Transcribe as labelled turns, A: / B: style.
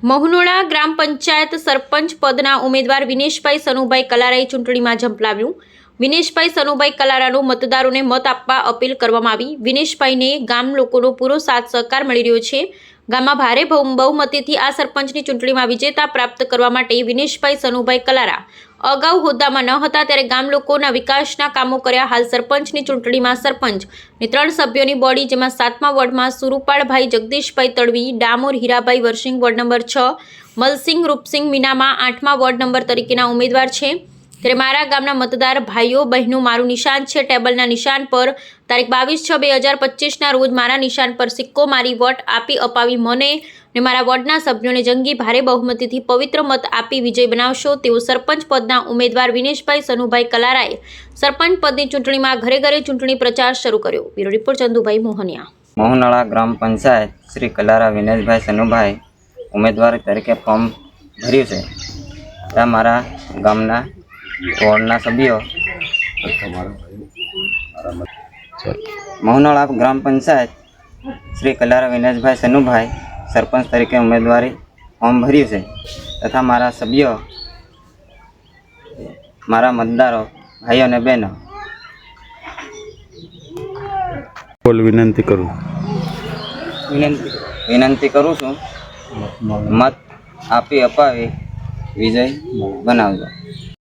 A: મહુનોડા ગ્રામ પંચાયત સરપંચ પદના ઉમેદવાર વિનેશભાઈ સનુભાઈ કલારાએ ચૂંટણીમાં ઝંપલાવ્યું। વિનેશભાઈ સનુભાઈ કલારાનું મતદારોને મત આપવા અપીલ કરવામાં આવી। વિનેશભાઈને ગામ લોકોનો પૂરો સાથ સહકાર મળી રહ્યો છે। ગામમાં ભારે બહુમતીથી આ સરપંચની ચૂંટણીમાં વિજેતા પ્રાપ્ત કરવા માટે વિનેશભાઈ સનુભાઈ કલારા અગાઉ હોદ્દામાં ન હતા ત્યારે ગામ લોકોના વિકાસના કામો કર્યા। હાલ સરપંચની ચૂંટણીમાં સરપંચની 3 સભ્યોની બોડી, જેમાં 7મા વોર્ડમાં સુરુપાળભાઈ જગદીશભાઈ તડવી, ડામોર હીરાભાઈ વર્ષિંગ વોર્ડ નંબર 6, મલસિંગ રૂપસિંગ મીનામાં 8મા વોર્ડ નંબર તરીકેના ઉમેદવાર છે। ત્યારે મારા ગામના મતદાર ભાઈઓ બહેનો મારું નિશાન છે ટેબલના નિશાન પર તારીખ 22/6/2025ના રોજ મારા નિશાન પર સિક્કો મારી વોટ આપી અપાવી મને ને મારા વોર્ડના સભ્યોને જંગી ભારે બહુમતીથી પવિત્ર મત આપી વિજય બનાવશો તેવો સરપંચ પદના ઉમેદવાર વિનેશભાઈ સનુભાઈ કલારાએ સરપંચ પદની ચૂંટણીમાં ઘરે ઘરે ચૂંટણી પ્રચાર શરૂ કર્યો। Bureau report Chandubhai Mohaniya.
B: મહુનોડા ગ્રામ પંચાયત શ્રી કલારા વિનેશભાઈ સનુભાઈ ઉમેદવાર તરીકે ફોર્મ ભર્યું છે। ત્યાં મારા ગામના વોર્ડના સભ્યો મહુનોડા ગ્રામ પંચાયત શ્રી કલારા વિનેશભાઈ સનુભાઈ સરપંચ તરીકે ઉમેદવારી ફોર્મ ભર્યું છે તથા મારા સભ્યો, મારા મતદારો ભાઈઓ અને બહેનો વિનંતી કરું છું, મત આપી અપાવી વિજય બનાવજો।